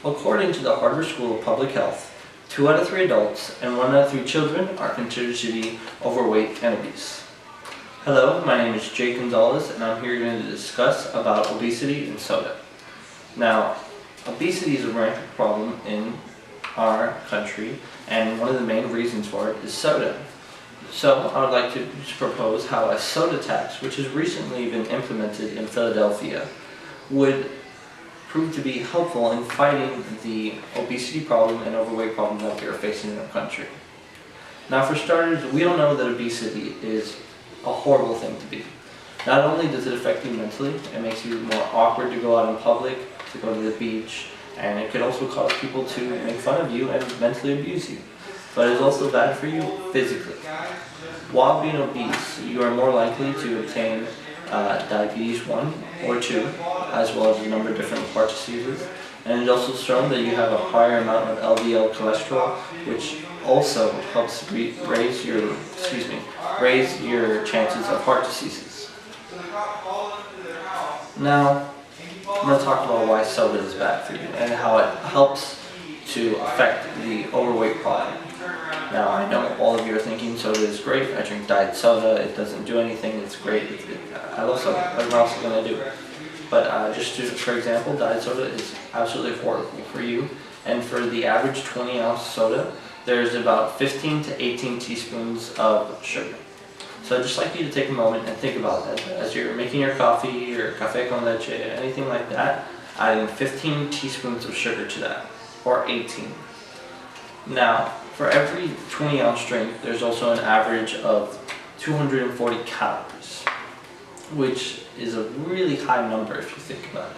According to the Harvard School of Public Health, 2 out of 3 adults and 1 out of 3 children are considered to be overweight and obese. Hello, my name is Jake Gonzalez and I'm here going to discuss about obesity and soda. Now, obesity is a rampant problem in our country, and one of the main reasons for it is soda. So I would like to propose how a soda tax, which has recently been implemented in Philadelphia, would prove to be helpful in fighting the obesity problem and overweight problem that we are facing in our country. Now, for starters, we all know that obesity is a horrible thing to be. Not only does it affect you mentally, it makes you more awkward to go out in public, to go to the beach, and it could also cause people to make fun of you and mentally abuse you. But it is also bad for you physically. While being obese, you are more likely to obtain diabetes 1 or 2, as well as a number of different heart diseases. And it's also shown that you have a higher amount of LDL cholesterol, which also helps raise your chances of heart diseases. Now, I'm going to talk about why soda is bad for you and how it helps to affect the overweight problem. Now, I know all of you are thinking soda is great. I drink diet soda. It doesn't do anything. It's great. I love soda. What else am I going to do? But for example, diet soda is absolutely horrible for you. And for the average 20-ounce soda, there's about 15 to 18 teaspoons of sugar. So I'd just like you to take a moment and think about that. As you're making your coffee or café con leche, anything like that, adding 15 teaspoons of sugar to that, or 18. Now, for every 20-ounce drink, there's also an average of 240 calories, which is a really high number if you think about it.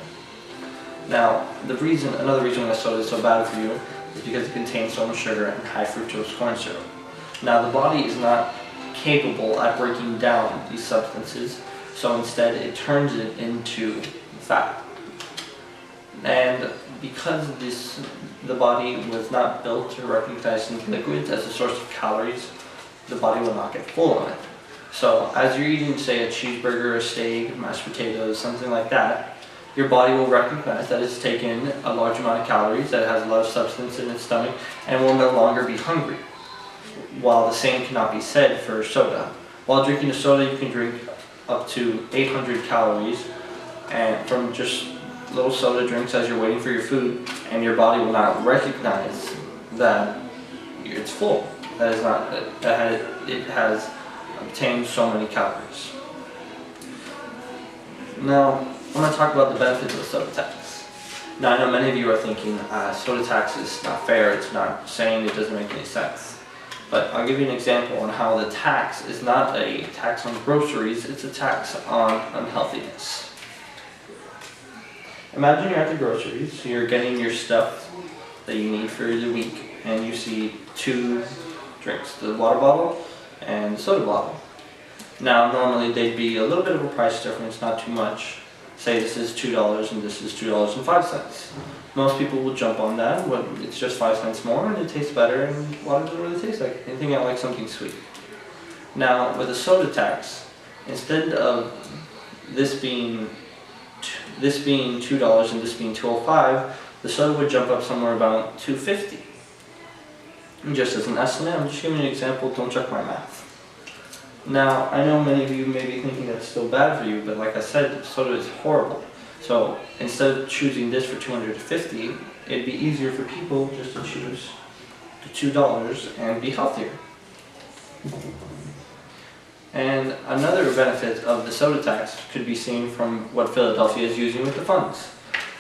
Now, another reason why soda is so bad for you is because it contains so much sugar and high fructose corn syrup. Now, the body is not capable at breaking down these substances, so instead it turns it into fat. And because the body was not built to recognize liquids as a source of calories, the body will not get full on it. So as you're eating, say, a cheeseburger, a steak, mashed potatoes, something like that, your body will recognize that it's taken a large amount of calories, that it has a lot of substance in its stomach, and will no longer be hungry. While the same cannot be said for soda. While drinking a soda, you can drink up to 800 calories, and from just little soda drinks as you're waiting for your food, and your body will not recognize that it's full. It has obtained so many calories. Now, I'm going to talk about the benefits of the soda tax. Now, I know many of you are thinking, soda tax is not fair, it's not sane, it doesn't make any sense. But I'll give you an example on how the tax is not a tax on groceries, it's a tax on unhealthiness. Imagine you're at the groceries, you're getting your stuff that you need for the week, and you see 2 drinks, the water bottle and the soda bottle. Now, normally they'd be a little bit of a price difference, not too much. Say this is $2 and this is $2.05. Most people will jump on that, but it's just 5 cents more and it tastes better, and water doesn't really taste like anything. I like something sweet. Now, with a soda tax, instead of this being $2 and this being $2.05, the soda would jump up somewhere about $2.50. And just as an estimate, I'm just giving you an example, don't check my math. Now, I know many of you may be thinking that's still bad for you, but like I said, soda is horrible. So instead of choosing this for $250, it'd be easier for people just to choose the $2 and be healthier. And another benefit of the soda tax could be seen from what Philadelphia is using with the funds.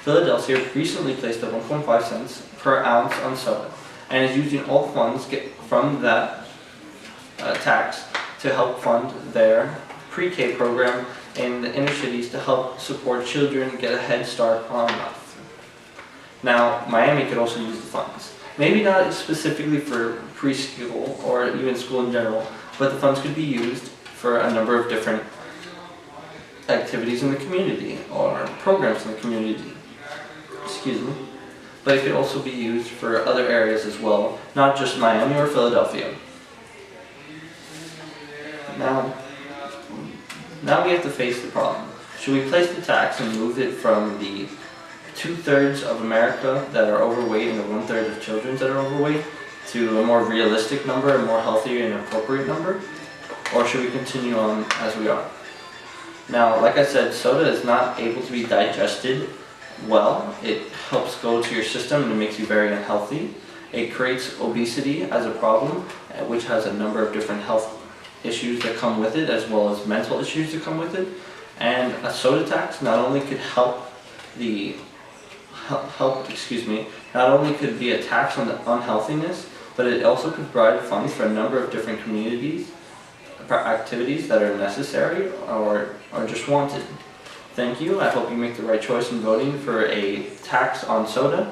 Philadelphia recently placed a 1.5 cents per ounce on soda and is using all funds from that tax to help fund their pre-K program in the inner cities to help support children get a head start on life. Now, Miami could also use the funds. Maybe not specifically for preschool or even school in general, but the funds could be used for a number of different activities in the community or programs in the community. Excuse me. But it could also be used for other areas as well, not just Miami or Philadelphia. Now we have to face the problem. Should we place the tax and move it from the 2/3 of America that are overweight and the 1/3 of children that are overweight to a more realistic number, a more healthy and appropriate number? Or should we continue on as we are? Now, like I said, soda is not able to be digested well. It helps go to your system and it makes you very unhealthy. It creates obesity as a problem, which has a number of different health issues that come with it, as well as mental issues that come with it. And a soda tax not only could not only could be a tax on the unhealthiness, but it also could provide funds for a number of different communities, activities that are necessary or just wanted. Thank you. I hope you make the right choice in voting for a tax on soda.